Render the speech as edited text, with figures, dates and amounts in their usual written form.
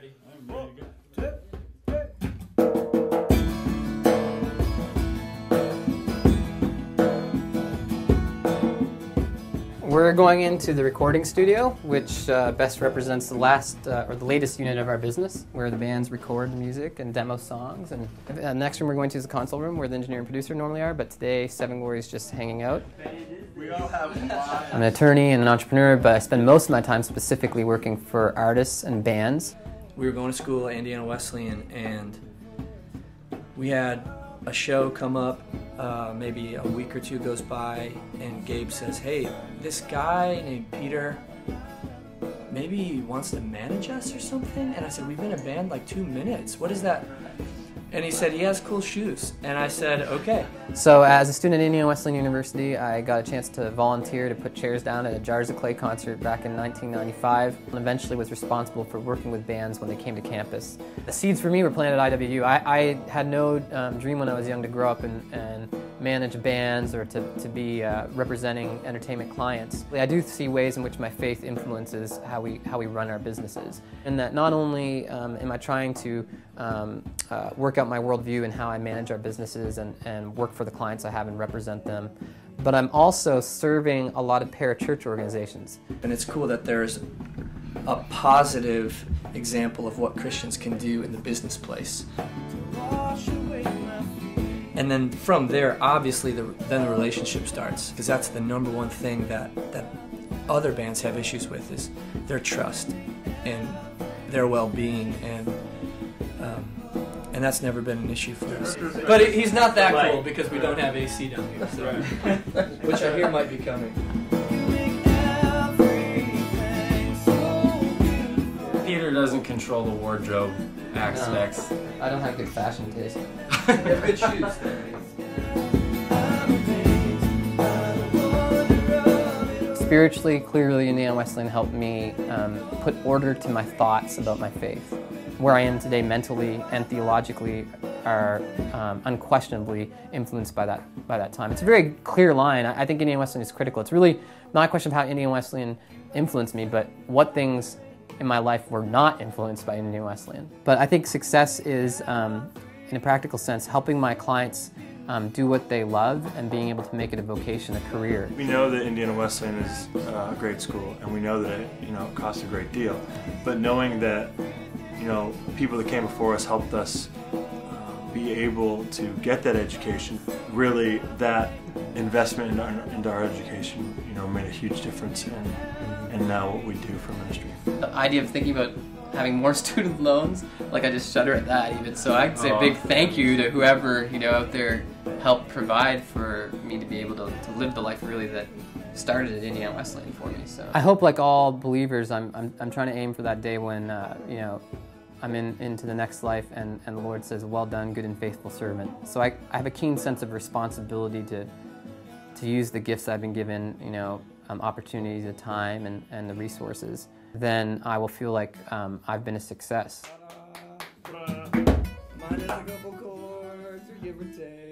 ready. I'm ready to go. We're going into the recording studio, which best represents the the latest unit of our business, where the bands record music and demo songs. And the next room we're going to is the console room, where the engineer and producer normally are. But today, Sevenglory is just hanging out. We all have lives. I'm an attorney and an entrepreneur, but I spend most of my time specifically working for artists and bands. We were going to school at Indiana Wesleyan, and we had a show come up. Maybe a week or two goes by, and Gabe says, "Hey, this guy named Peter, maybe he wants to manage us or something." And I said, "We've been a band like 2 minutes. What is that?" And he said, "He has cool shoes." And I said, "Okay." So as a student at Indiana Wesleyan University, I got a chance to volunteer to put chairs down at a Jars of Clay concert back in 1995, and eventually was responsible for working with bands when they came to campus. The seeds for me were planted at IWU. I had no dream when I was young to grow up and manage bands or to be representing entertainment clients. I do see ways in which my faith influences how we run our businesses, and that not only am I trying to work out my worldview and how I manage our businesses and work for the clients I have and represent them, but I'm also serving a lot of parachurch organizations. And it's cool that there's a positive example of what Christians can do in the business place. And then from there, obviously, then the relationship starts, because that's the number one thing that other bands have issues with, is their trust and their well-being, and that's never been an issue for us. But he's not that cool because we don't have AC down here, so. Which I hear might be coming. Peter doesn't control the wardrobe aspects. I don't have good fashion taste. You have good shoes. Spiritually, clearly, Indiana Wesleyan helped me put order to my thoughts about my faith. Where I am today mentally and theologically are unquestionably influenced by that time. It's a very clear line. I think Indiana Wesleyan is critical. It's really not a question of how Indiana Wesleyan influenced me, but what things in my life were not influenced by Indiana Wesleyan. But I think success is, in a practical sense, helping my clients do what they love and being able to make it a vocation, a career. We know that Indiana Wesleyan is a great school, and we know that it costs a great deal. But knowing that people that came before us helped us be able to get that education, really that investment into our education made a huge difference in now what we do for ministry. The idea of thinking about having more student loans, like I just shudder at that even. So I'd say a big thank you to whoever out there helped provide for me to be able to live the life really that started at Indiana Wesleyan for me. So I hope, like all believers, I'm trying to aim for that day when I'm into the next life and the Lord says, "Well done, good and faithful servant." So I have a keen sense of responsibility to use the gifts I've been given, opportunities, the time, and the resources. Then I will feel like I've been a success. Minus a couple chords, or give or take.